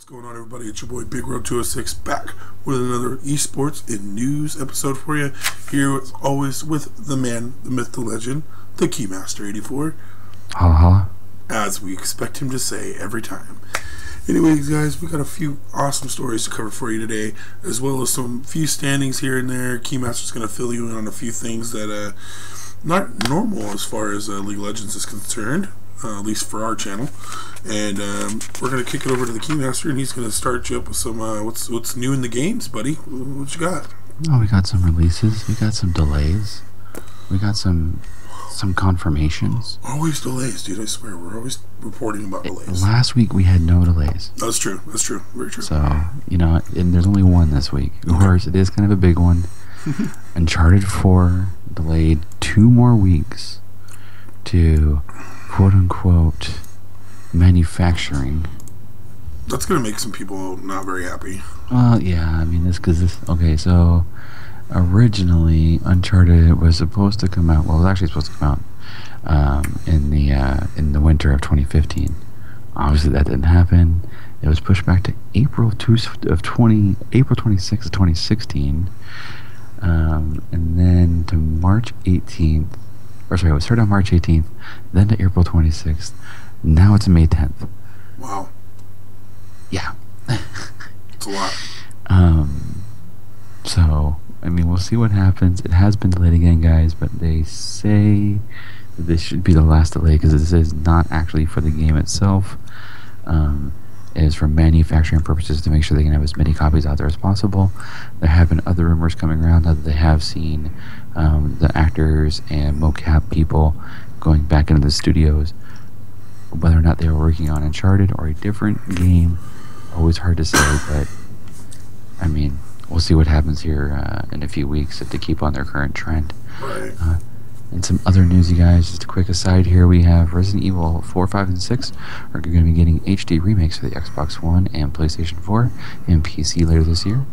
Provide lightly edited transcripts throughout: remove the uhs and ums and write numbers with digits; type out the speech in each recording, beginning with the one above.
going on, everybody? It's your boy Big Road 206 back with another esports and news episode for you. Here, as always, with the man, the myth, the legend, the Keymaster 84. As we expect him to say every time. Anyways, guys, we got a few awesome stories to cover for you today, as well as some few standings here and there. Keymaster's going to fill you in on a few things that not normal as far as League of Legends is concerned. At least for our channel, and we're gonna kick it over to the Keymaster, and he's gonna start you up with some what's new in the games, buddy. What you got? Oh, we got some releases, we got some delays, we got some confirmations. Always delays, dude. I swear, we're always reporting about delays. Last week we had no delays. That's true. That's true. Very true. So and there's only one this week. Of course, it is kind of a big one. Uncharted 4 delayed 2 more weeks to quote-unquote manufacturing. That's gonna make some people not very happy. Yeah, I mean, okay, so originally Uncharted was supposed to come out, well, it was actually supposed to come out in the winter of 2015. Obviously that didn't happen. It was pushed back to April 26th of 2016, and then to March 18th. Or sorry, it was started on March 18th, then to April 26th. Now it's May 10th. Wow. Yeah. It's a lot. So, I mean, we'll see what happens. It has been delayed again, guys, but they say that this should be the last delay because this is not actually for the game itself. It is for manufacturing purposes to make sure they can have as many copies out there as possible. There have been other rumors coming around that they have seen the actors and mocap people going back into the studios. Whether or not they were working on Uncharted or a different game, always hard to say, but I mean, we'll see what happens here in a few weeks if they keep on their current trend. Right. And some other news, you guys, just a quick aside here, we have Resident Evil 4, 5, and 6 are going to be getting HD remakes for the Xbox One and PlayStation 4 and PC later this year.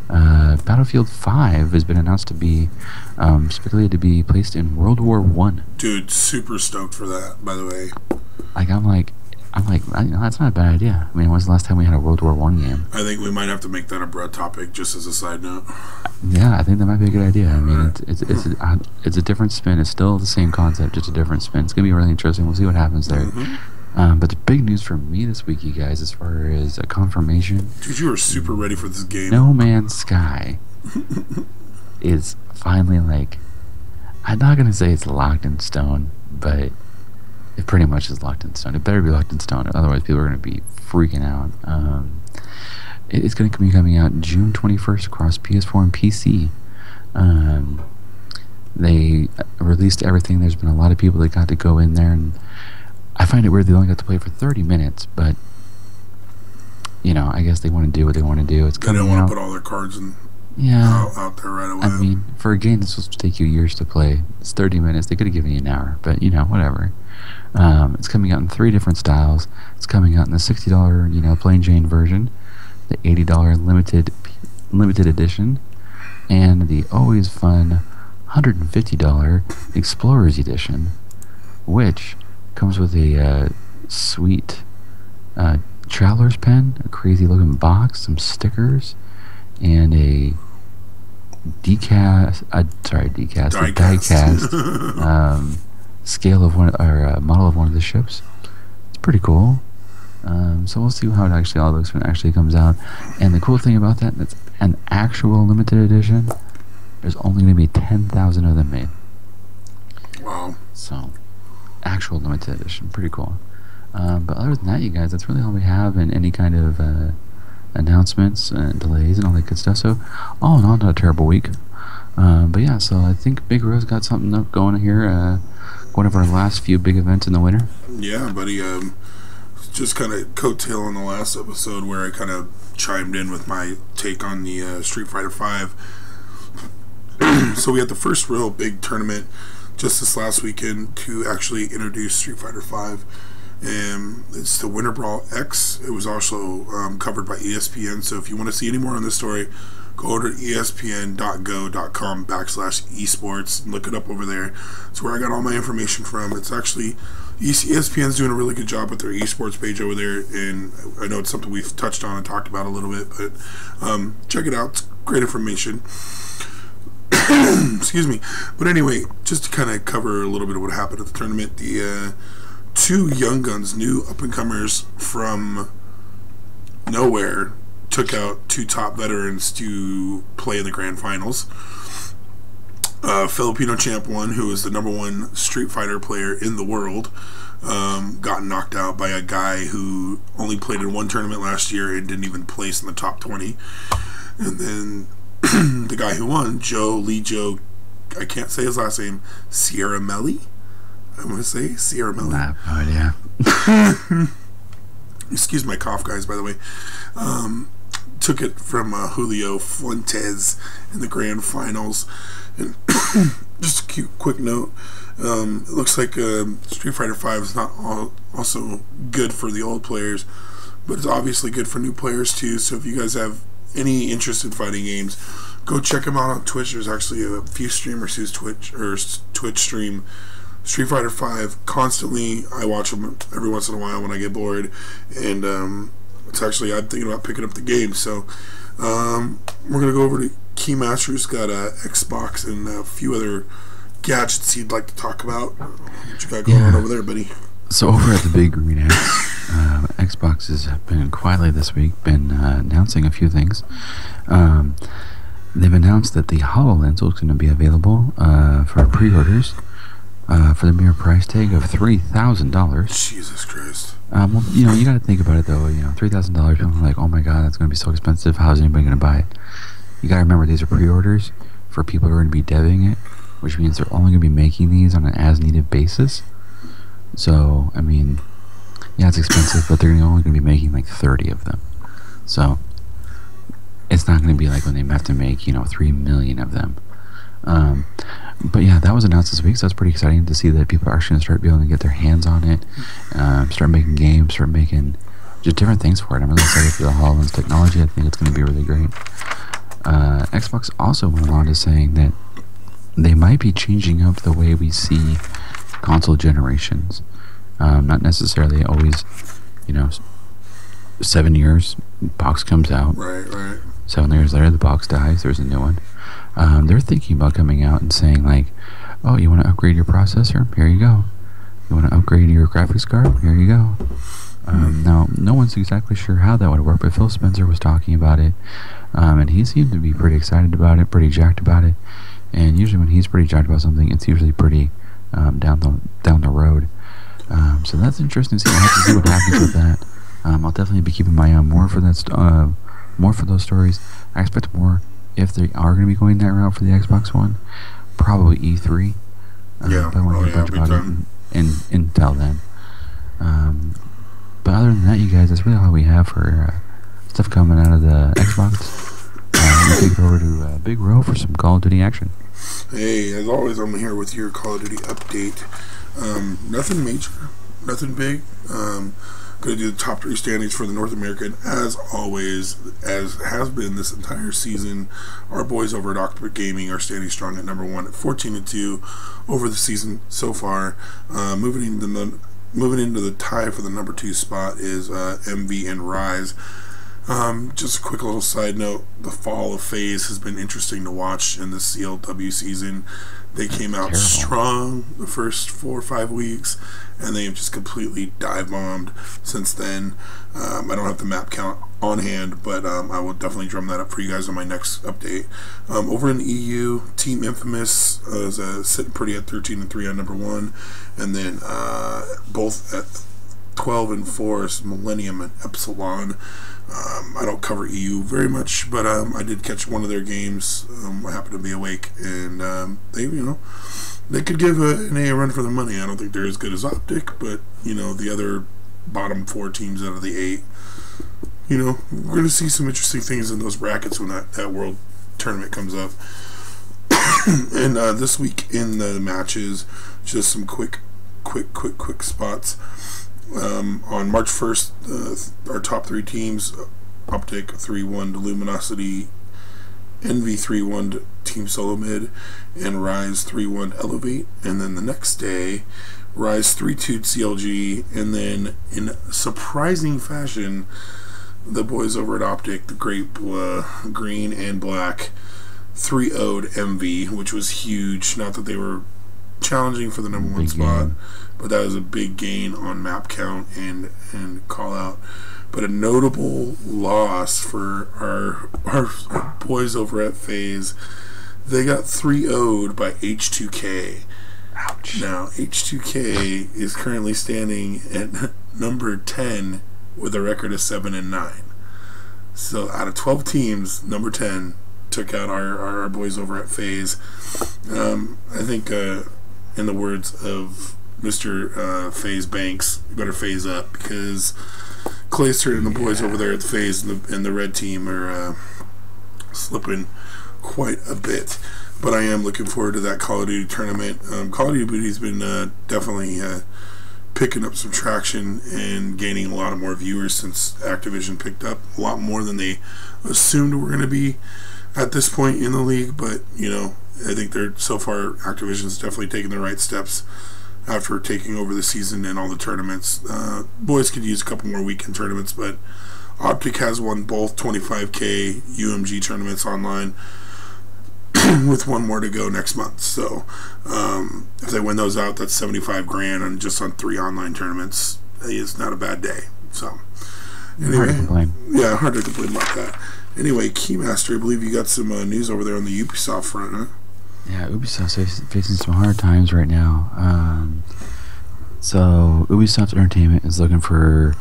Battlefield 5 has been announced to be speculated to be placed in World War I. Dude, super stoked for that, by the way. I'm like, that's not a bad idea. I mean, when's the last time we had a World War I game? I think we might have to make that a broad topic, just as a side note. Yeah, I think that might be a good idea. I mean, it's a different spin. It's still the same concept, just a different spin. It's gonna be really interesting. We'll see what happens there. But the big news for me this week, you guys, as far as a confirmation, dude, you are super ready for this game. No Man's Sky is finally, like, I'm not gonna say it's locked in stone, but it pretty much is locked in stone. It better be locked in stone, otherwise people are going to be freaking out. It's going to be coming out June 21st across PS4 and PC. They released everything. There's been a lot of people that got to go in there, and I find it weird they only got to play for 30 minutes, but, you know, I guess they want to do what they want to do. It's they don't want to put all their cards in. Yeah, out there right away. I mean, for a game that's supposed to take you years to play, it's 30 minutes. They could have given you an hour, but, you know, whatever. It's coming out in 3 different styles. It's coming out in the $60, plain Jane version, the $80 limited edition, and the always fun $150 Explorers edition, which comes with a sweet traveler's pen, a crazy looking box, some stickers, and a diecast scale of one, or model of one of the ships. It's pretty cool. So we'll see how it actually all looks when it actually comes out. And the cool thing about that, it's an actual limited edition. There's only going to be 10,000 of them made. Wow. So, actual limited edition, pretty cool. But other than that, you guys, that's really all we have in any kind of announcements and delays and all that good stuff. So, all in all, not a terrible week. But yeah, so I think Big Rose got something up going here. One of our last few big events in the winter. Yeah, buddy. Just kind of coattail on the last episode where I kind of chimed in with my take on the Street Fighter 5. So we had the first real big tournament just this last weekend to actually introduce Street Fighter 5. And it's the Winter Brawl X. It was also covered by ESPN. So if you want to see any more on this story, go to espn.go.com/esports and look it up over there. It's where I got all my information from. It's actually ESPN's doing a really good job with their esports page over there, and I know it's something we've touched on and talked about a little bit, but check it out. It's great information. Excuse me. But anyway, just to kind of cover a little bit of what happened at the tournament, the two young guns, new up-and-comers from nowhere, took out two top veterans to play in the grand finals. Filipino Champ 1, who is the #1 Street Fighter player in the world, got knocked out by a guy who only played in one tournament last year and didn't even place in the top 20. And then the guy who won, Joe, I can't say his last name, Sierra Melli? I want to say Sierra Melli. No idea. Excuse my cough, guys, by the way. Took it from Julio Fuentes in the grand finals. And just a quick note, it looks like Street Fighter V is not also good for the old players, but it's obviously good for new players too. So if you guys have any interest in fighting games, go check them out on Twitch. There's actually a few streamers whose Twitch stream Street Fighter V constantly. I watch them every once in a while when I get bored, and it's actually, I'm thinking about picking up the game. So we're gonna go over to Keymaster, who's got a Xbox and a few other gadgets he'd like to talk about. What you got going on over there, buddy? So over at the Big Green X, Xbox has been quietly this week been announcing a few things. They've announced that the HoloLens is going to be available for pre-orders for the mere price tag of $3,000. Jesus Christ. Well, you know, you got to think about it though. You know, $3,000. People are like, oh my God, that's going to be so expensive. How's anybody going to buy it? You got to remember, these are pre-orders for people who are going to be deving it, which means they're only going to be making these on an as-needed basis. So, I mean, yeah, it's expensive, but they're only going to be making like 30 of them. So, it's not going to be like when they have to make, 3 million of them. But yeah, that was announced this week, so it's pretty exciting to see that people are actually going to start being able to get their hands on it, start making games, start making just different things for it. I'm really excited for the HoloLens technology. I think it's going to be really great. Xbox also went on to saying that they might be changing up the way we see console generations. Not necessarily always, 7 years, box comes out. Right. 7 years later, the box dies, there's a new one. They're thinking about coming out and saying like, oh, you want to upgrade your processor? Here you go. You want to upgrade your graphics card? Here you go. Now, no one's exactly sure how that would work, but Phil Spencer was talking about it, and he seemed to be pretty excited about it, pretty jacked about it. And usually when he's pretty jacked about something, it's usually pretty down the road. So that's interesting to see. I'll have to see what happens with that. I'll definitely be keeping my eye on more for that, more for those stories. I expect more if they are going to be going that route for the Xbox One. Probably E3. Yeah. But I want to hear a bunch about it until then. But other than that, you guys, that's really all we have for stuff coming out of the Xbox. We'll take it over to Big Ro for some Call of Duty action. Hey, as always, I'm here with your Call of Duty update. Nothing major, nothing big. Going to do the top 3 standings for the North American, as always, as has been this entire season. Our boys over at Octopus Gaming are standing strong at #1 at 14-2 over the season so far. Moving into the tie for the #2 spot is MV and Rise. Just a quick little side note, the fall of FaZe has been interesting to watch in the CLW season. They came out strong the first 4 or 5 weeks, and they have just completely dive-bombed since then. I don't have the map count on hand, but I will definitely drum that up for you guys on my next update. Over in the EU, Team Infamous is sitting pretty at 13-3 on #1, and then both at 12-4 is Millennium and Epsilon. I don't cover EU very much, but I did catch one of their games. I happened to be awake, and they could give an A run for the money. I don't think they're as good as Optic, but the other bottom 4 teams out of the 8. We're going to see some interesting things in those brackets when that World Tournament comes up. And this week in the matches, just some quick spots. On March 1st, our top 3 teams, Optic 3-1 to Luminosity Envy 3-1 Team Solo Mid, and Rise 3-1 Elevate. And then the next day, Rise 3-2 CLG, and then in surprising fashion, the boys over at Optic, the Great Green and Black, 3-0'd MV, which was huge. Not that they were challenging for the number one spot, but that was a big gain on map count and call out. But a notable loss for our boys over at FaZe. They got 3-0'd by H2K. Ouch. Now, H2K is currently standing at number 10 with a record of 7-9. So out of 12 teams, number 10 took out our boys over at FaZe. I think, in the words of Mr. FaZe Banks, better phase up, because Clayster and the boys over there at FaZe and the red team are slipping quite a bit. But I am looking forward to that Call of Duty tournament. Call of Duty's been definitely picking up some traction and gaining a lot of more viewers since Activision picked up a lot more than they assumed were going to be at this point in the league. But, you know, I think they're, so far, Activision's definitely taking the right steps after taking over the season and all the tournaments. Boys could use a couple more weekend tournaments, but Optic has won both 25K UMG tournaments online with one more to go next month. So if they win those out, that's 75 grand on just on 3 online tournaments. It's not a bad day. So anyway, hard to complain. Yeah, hard to complain about that. Anyway, Keymaster, I believe you got some news over there on the Ubisoft front, huh? Yeah, Ubisoft's facing some hard times right now. So Ubisoft Entertainment is looking for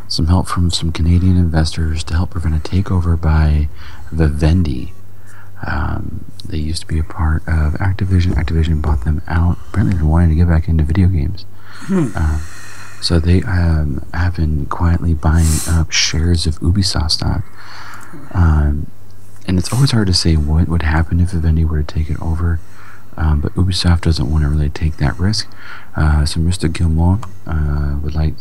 some help from some Canadian investors to help prevent a takeover by Vivendi. They used to be a part of Activision. Activision bought them out. Apparently they're wanting to get back into video games. So they have been quietly buying up shares of Ubisoft stock. And it's always hard to say what would happen if Vivendi were to take it over. But Ubisoft doesn't want to really take that risk. So Mr. Gilmore would like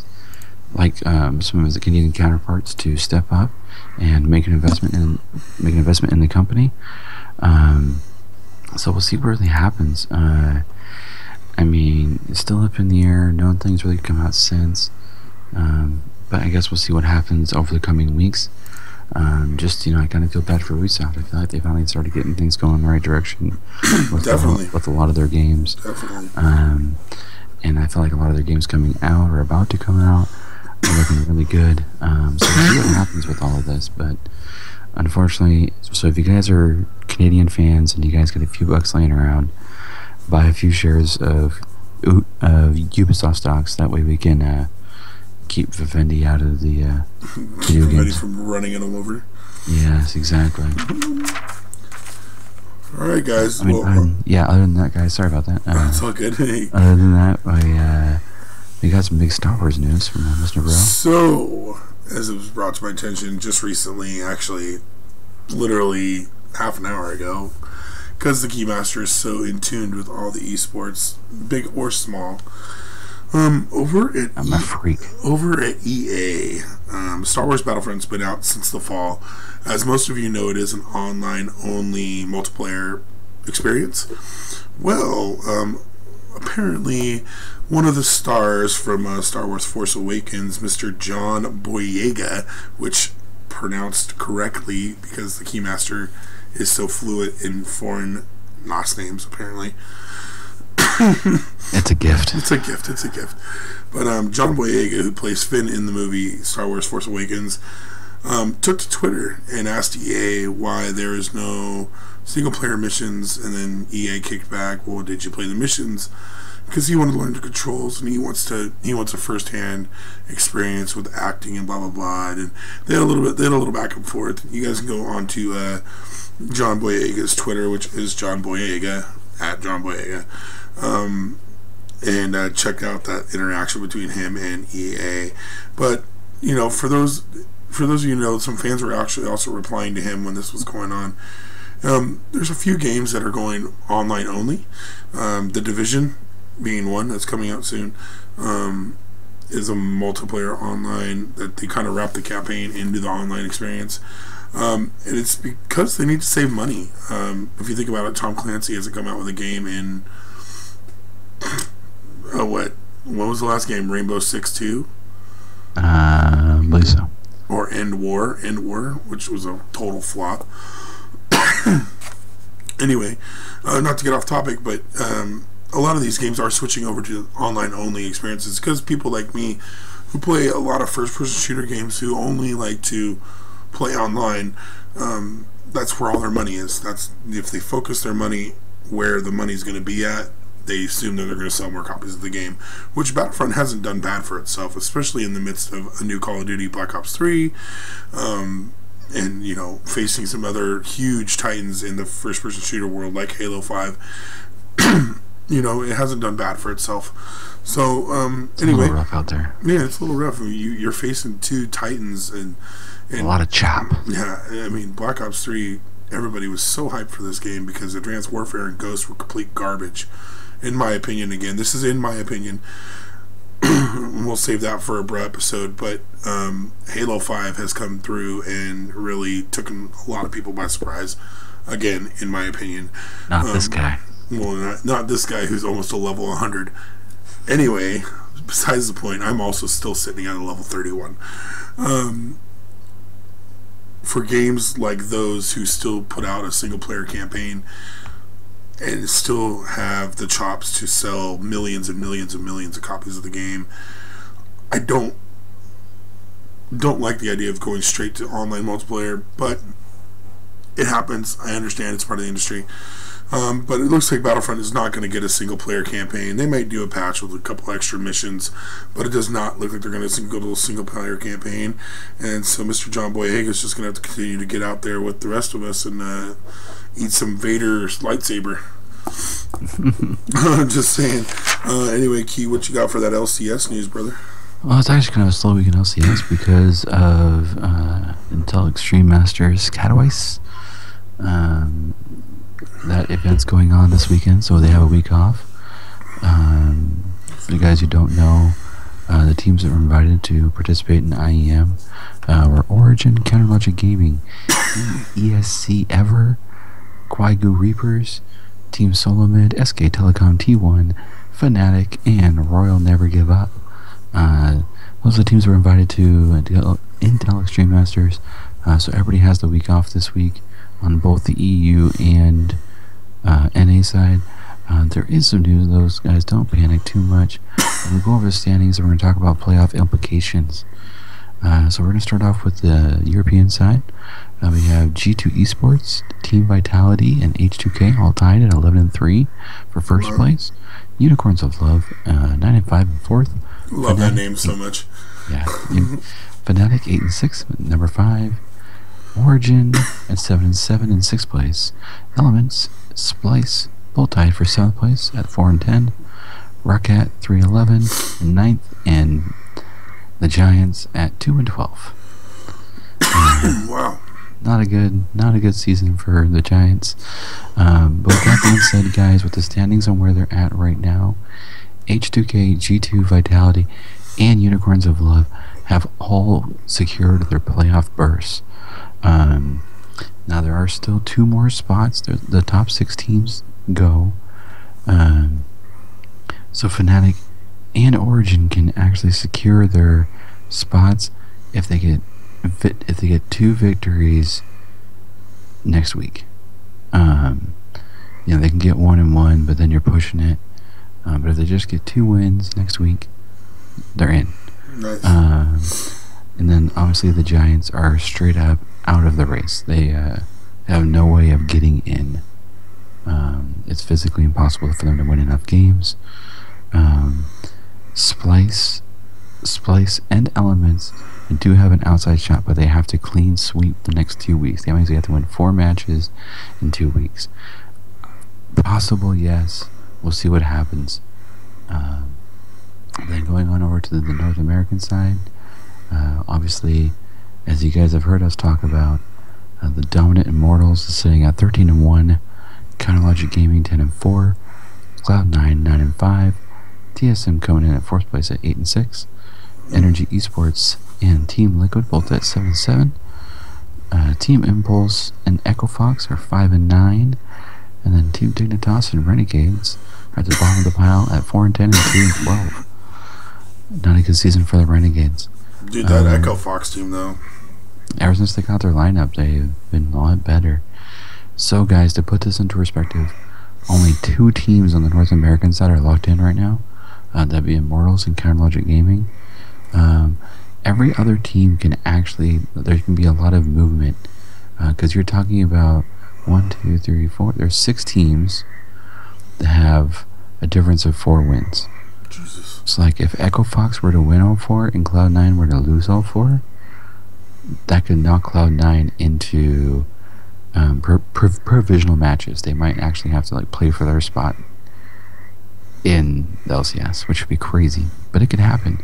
some of his Canadian counterparts to step up and make an investment in the company. So we'll see what really happens. I mean, it's still up in the air. No thing's really come out since. But I guess we'll see what happens over the coming weeks. Just, you know, I kind of feel bad for Ubisoft. I feel like they finally started getting things going in the right direction with a lot of their games. Definitely. And I feel like a lot of their games coming out or about to come out are looking really good. So we'll see what happens with all of this. But unfortunately, so if you guys are Canadian fans and you guys get a few bucks laying around, buy a few shares of Ubisoft stocks. That way we can keep Vivendi out of the video games. From running it all over. Yes, exactly. All right, guys. Other than that, guys, sorry about that. It's all good. Other than that, we got some big Star Wars news from Mr. Bro. So, as it was brought to my attention just recently, actually, literally half an hour ago, because the Keymaster is so in tune with all the esports, big or small. Over at EA, Star Wars Battlefront's been out since the fall. As most of you know, it is an online-only multiplayer experience. Well, apparently, one of the stars from Star Wars Force Awakens, Mr. John Boyega, which pronounced correctly because the Keymaster is so fluent in foreign last names, apparently. It's a gift. It's a gift. But John Boyega, who plays Finn in the movie Star Wars Force Awakens, took to Twitter and asked EA why there is no single-player missions, and then EA kicked back, well, did you play the missions? Because he wanted to learn the controls, and he wants a first-hand experience with acting and blah blah blah. And they had a little back and forth. You guys can go on to John Boyega's Twitter, which is John Boyega at John Boyega. And check out that interaction between him and EA. But you know, for those of you who know, some fans were actually also replying to him when this was going on. There's a few games that are going online only. The Division being one that's coming out soon, is a multiplayer online that they kind of wrap the campaign into the online experience. And it's because they need to save money. If you think about it, Tom Clancy hasn't come out with a game in what was the last game? Rainbow Six 2? I believe so. Or End War, which was a total flop. Anyway, not to get off topic, but a lot of these games are switching over to online-only experiences because people like me who play a lot of first-person shooter games who only like to play online, that's where all their money is. That's if they focus their money where the money's going to be at, they assume that they're going to sell more copies of the game, which Battlefront hasn't done bad for itself, especially in the midst of a new Call of Duty Black Ops 3, and, you know, facing some other huge titans in the first-person shooter world like Halo 5. You know, it hasn't done bad for itself. So, anyway. It's a little rough out there. Yeah, it's a little rough. You're facing two titans and a lot of chop. Yeah, I mean, Black Ops 3, everybody was so hyped for this game because Advanced Warfare and Ghost were complete garbage. In my opinion, again, this is in my opinion. We'll save that for a bro episode, but Halo 5 has come through and really taken a lot of people by surprise. Again, in my opinion. Not this guy. Well, not this guy who's almost a level 100. Anyway, besides the point, I'm also still sitting at a level 31. For games like those who still put out a single-player campaign and still have the chops to sell millions and millions and millions of copies of the game, I don't like the idea of going straight to online multiplayer, but it happens. I understand it's part of the industry. But it looks like Battlefront is not going to get a single-player campaign. They might do a patch with a couple extra missions, but it does not look like they're going to go to a single-player campaign. And so Mr. John Boyega is just going to have to continue to get out there with the rest of us and eat some Vader's lightsaber. Just saying. Anyway, Key, what you got for that LCS news, brother? Well, it's actually kind of a slow week in LCS because of Intel Extreme Masters Katowice. That event's going on this weekend, so they have a week off. For you guys who don't know, the teams that were invited to participate in IEM were Origin, Counterlogic Gaming, ESC Ever, Quaigu Reapers, Team Solomid, SK Telecom T1, Fnatic, and Royal Never Give Up. Those are the teams that were invited to Intel Extreme Masters, so everybody has the week off this week on both the EU and NA side. There is some news, those guys, don't panic too much. We'll go over the standings and we're going to talk about playoff implications. So we're going to start off with the European side. We have G2 Esports, Team Vitality, and H2K all tied at 11-3 for first place. Unicorns of Love, 9-5 in fourth. Love that name so much. Yeah. Fnatic 8-6, number 5. Origin at 7-7 in 6th place. Elements, Splice, both tied for 7th place at 4-10. Rocket 3-11 in 9th, and the Giants at 2-12. Wow. Not a good season for the Giants. But with that being said, guys, with the standings on where they're at right now, H2K, G2, Vitality, and Unicorns of Love have all secured their playoff berths. Now there are still 2 more spots. The top 6 teams go. So Fnatic and Origin can actually secure their spots if they get 2 victories next week. They can get 1-1, but then you're pushing it. But if they just get 2 wins next week, they're in. Nice. And then obviously the Giants are straight up out of the race. They have no way of getting in. It's physically impossible for them to win enough games. Splice, and Elements do have an outside shot, but they have to clean sweep the next 2 weeks. That means they have to win 4 matches in 2 weeks. Possible, yes. We'll see what happens. Then going on over to the North American side, obviously, as you guys have heard us talk about, the Dominant Immortals is sitting at 13-1, Counterlogic Gaming 10-4, Cloud9 9-5, TSM coming in at 4th place at 8-6, Energy Esports and Team Liquid both at 7-7, Team Impulse and Echo Fox are 5-9, and then Team Dignitas and Renegades are at the bottom of the pile at 4-10 and 2-12. Not a good season for the Renegades. Dude, that Echo Fox team, though. Ever since they got their lineup, they've been a lot better. So, guys, to put this into perspective, only 2 teams on the North American side are locked in right now. That'd be Immortals and Counterlogic Gaming. Every other team can actually, there can be a lot of movement, because you're talking about 1, 2, 3, 4. There's 6 teams that have a difference of 4 wins. Jesus. It's like if Echo Fox were to win all 4 and Cloud9 were to lose all 4, that could knock Cloud9 into provisional matches. They might actually have to like play for their spot in the LCS, which would be crazy, but it could happen.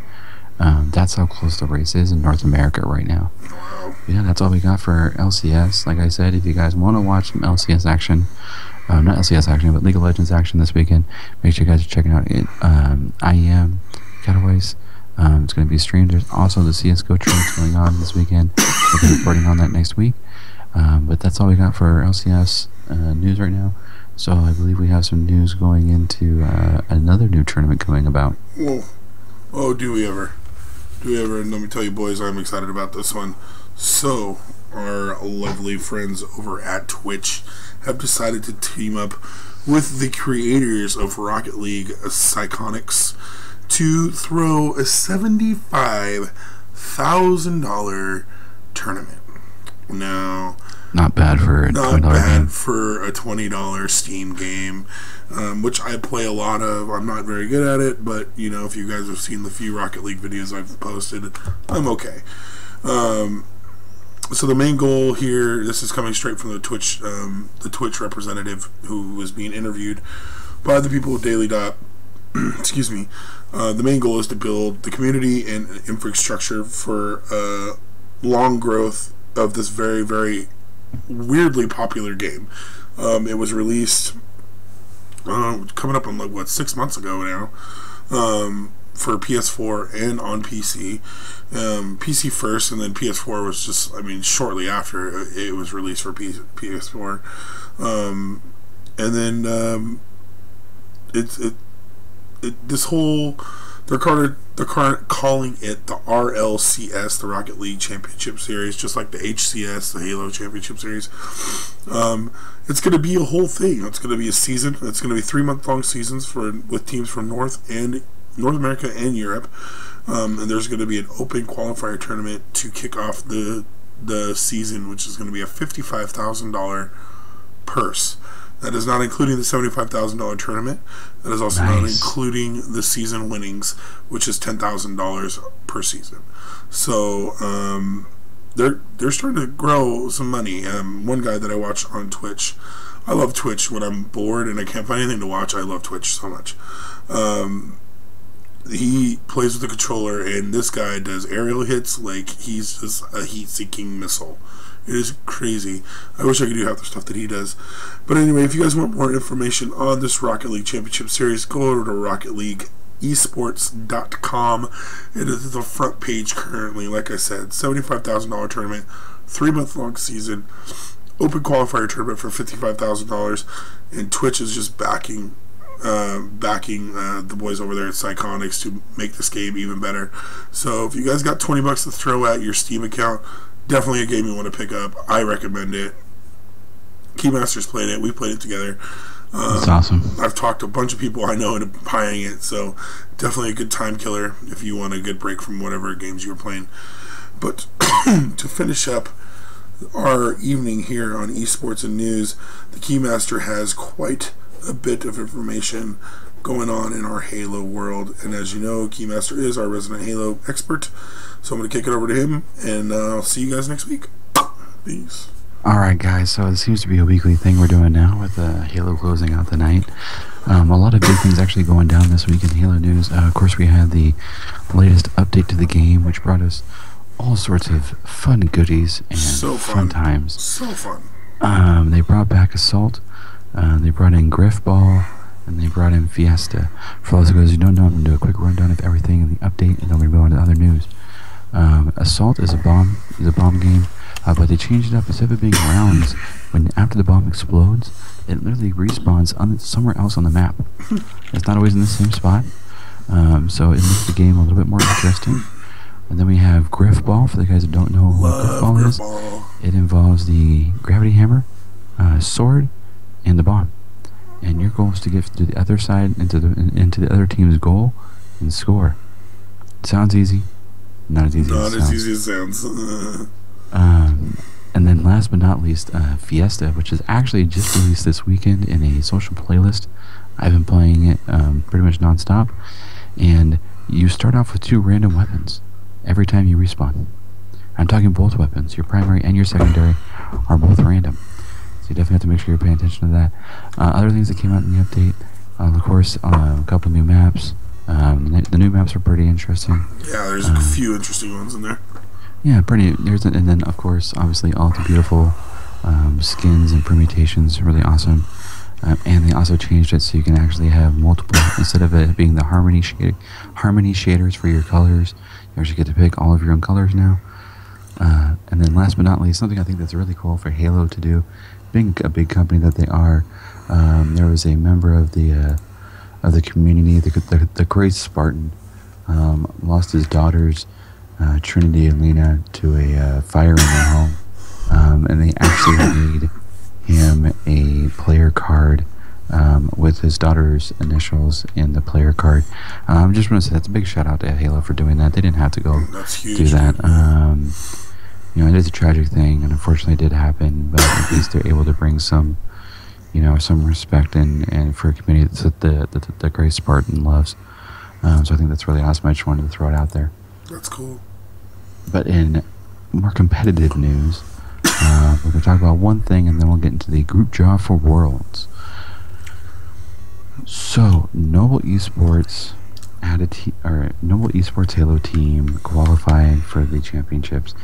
That's how close the race is in North America right now. Wow. Yeah, that's all we got for LCS. Like I said, if you guys want to watch some LCS action, not LCS action, but League of Legends action this weekend, make sure you guys are checking out IEM Cataways. It's going to be streamed. There's also the CSGO trades going on this weekend. We'll be reporting on that next week. But that's all we got for LCS news right now. So I believe we have some news going into another new tournament coming about. Whoa. Oh, do we ever? Do we ever? And let me tell you, boys, I'm excited about this one. So, our lovely friends over at Twitch have decided to team up with the creators of Rocket League, Psychonics, to throw a $75,000 tournament. Now, not bad for a $20 game. For a $20 Steam game, which I play a lot of. I'm not very good at it, but you know, if you guys have seen the few Rocket League videos I've posted, I'm okay. So the main goal here, this is coming straight from the Twitch representative who was being interviewed by the people of Daily Dot. Excuse me. The main goal is to build the community and infrastructure for long growth of this very, very weirdly popular game. It was released coming up on like what 6 months ago now, for PS4 and on PC. PC first, and then PS4 was just, I mean, shortly after it was released for PS4. And then this whole, they're calling it the RLCS, the Rocket League Championship Series, just like the HCS, the Halo Championship Series. It's going to be a whole thing. It's going to be a season. It's going to be 3-month-long seasons with teams from North America and Europe. And there's going to be an open qualifier tournament to kick off the season, which is going to be a $55,000 purse. That is not including the $75,000 tournament. That is also not including the season winnings, which is $10,000 per season. So they're starting to grow some money. One guy that I watch on Twitch, I love Twitch when I'm bored and I can't find anything to watch. I love Twitch so much. He plays with the controller, and this guy does aerial hits like he's just a heat-seeking missile. It is crazy. I wish I could do half the stuff that he does. But anyway, if you guys want more information on this Rocket League Championship Series, go over to RocketLeagueEsports.com. It is the front page currently. Like I said, $75,000 tournament, 3-month-long season, open qualifier tournament for $55,000, and Twitch is just backing the boys over there at Psychonics to make this game even better. So if you guys got $20 to throw at your Steam account, definitely a game you want to pick up. I recommend it. Keymaster's played it. We played it together. That's awesome. I've talked to a bunch of people I know into buying it, so definitely a good time killer if you want a good break from whatever games you were playing. But to finish up our evening here on Esports and News, the Keymaster has quite a bit of information going on in our Halo world, and as you know, Keymaster is our resident Halo expert, so I'm going to kick it over to him, and I'll see you guys next week. Peace. Alright guys, so it seems to be a weekly thing we're doing now with Halo closing out the night. A lot of big things actually going down this week in Halo news. Of course, we had the latest update to the game, which brought us all sorts of fun goodies and fun times. So fun. They brought back Assault, they brought in Griff Ball, and they brought in Fiesta. For those of you who don't know, I'm going to do a quick rundown of everything in the update, and then we're going to go into other news. Assault is a bomb game. but they changed it up. Instead of it being rounds, when after the bomb explodes, it literally respawns somewhere else on the map. It's not always in the same spot, so it makes the game a little bit more interesting. And then we have Griff Ball. For the guys that don't know what Griff Ball is, it involves the gravity hammer, sword, and the bomb. And your goal is to get to the other side, into the other team's goal, and score. It sounds easy. Not as easy as it sounds. And then last but not least, Fiesta, which is actually just released this weekend in a social playlist. I've been playing it pretty much non-stop. And you start off with 2 random weapons every time you respawn. I'm talking both weapons. Your primary and your secondary are both random. So you definitely have to make sure you're paying attention to that. Other things that came out in the update, of course, a couple new maps. The new maps are pretty interesting. Yeah, there's a few interesting ones in there. Yeah, pretty. And then, of course, obviously, all the beautiful skins and permutations are really awesome. And they also changed it so you can actually have multiple, instead of it being the harmony shaders for your colors, you actually get to pick all of your own colors now. And then last but not least, something I think that's really cool for Halo to do, being a big company that they are, there was a member of the community, the Great Spartan, lost his daughters, Trinity and Lena, to a fire in their home, and they actually made him a player card with his daughter's initials in the player card. I just want to say that's a big shout out to Halo for doing that. They didn't have to go do that. It is a tragic thing, and unfortunately it did happen, but at least they're able to bring some respect and for a community that the Great Spartan loves. So I think that's really awesome. I just wanted to throw it out there. That's cool. But in more competitive news, we're going to talk about one thing, and then we'll get into the group draw for Worlds. So, Noble Esports had Noble Esports Halo team qualifying for the championships.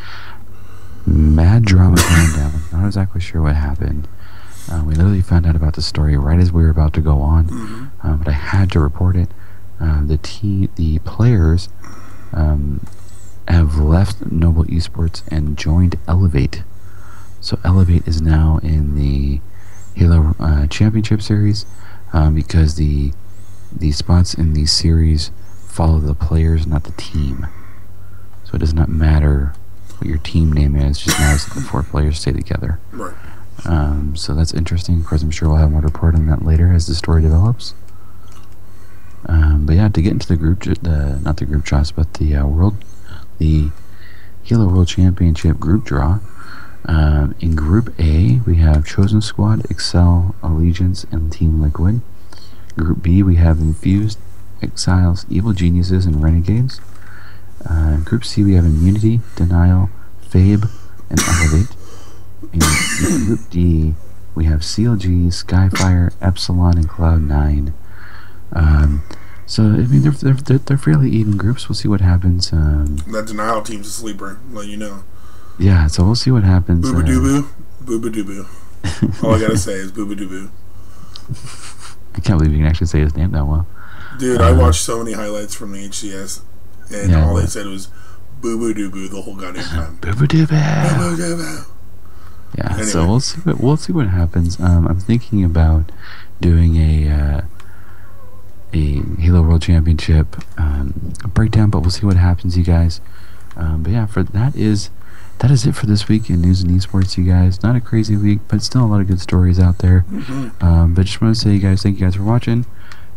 Mad drama going down. Not exactly sure what happened. We literally found out about the story right as we were about to go on, but I had to report it. The players have left Noble Esports and joined Elevate. So Elevate is now in the Halo Championship Series, because the spots in the series follow the players, not the team. So it does not matter what your team name is, just now the 4 players stay together. Right. So that's interesting. Of course, I'm sure we'll have more to report on that later as the story develops. But yeah, to get into the not the group draws, but the Halo World Championship group draw. In Group A, we have Chosen Squad, Excel, Allegiance, and Team Liquid. Group B, we have Infused, Exiles, Evil Geniuses, and Renegades. Group C, we have Immunity, Denial, Fabe, and Elevate. In Group D, we have CLG, Skyfire, Epsilon, and Cloud9. So, I mean, they're fairly even groups. We'll see what happens. That Denial team's a sleeper, let you know. Yeah, so we'll see what happens. Booba-doo-boo. Booba-doo-boo. All I gotta say is Booba-doo-boo. I can't believe you can actually say his name that well. Dude, I watched so many highlights from the HCS, and all they said was Booba-doo-boo the whole goddamn time. Booba-doo-boo. Booba-doo-boo. Yeah, anyway. So we'll see what happens. I'm thinking about doing a Halo World Championship breakdown, but we'll see what happens, you guys. But yeah, that is it for this week in news and esports, you guys. Not a crazy week, but still a lot of good stories out there. But just want to say, you guys, thank you guys for watching.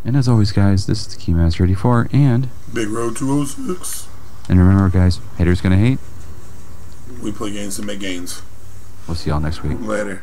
And as always, guys, this is the Keymaster 84 and Big Road 206. And remember, guys, haters gonna hate. We play games to make gains. We'll see y'all next week. Later.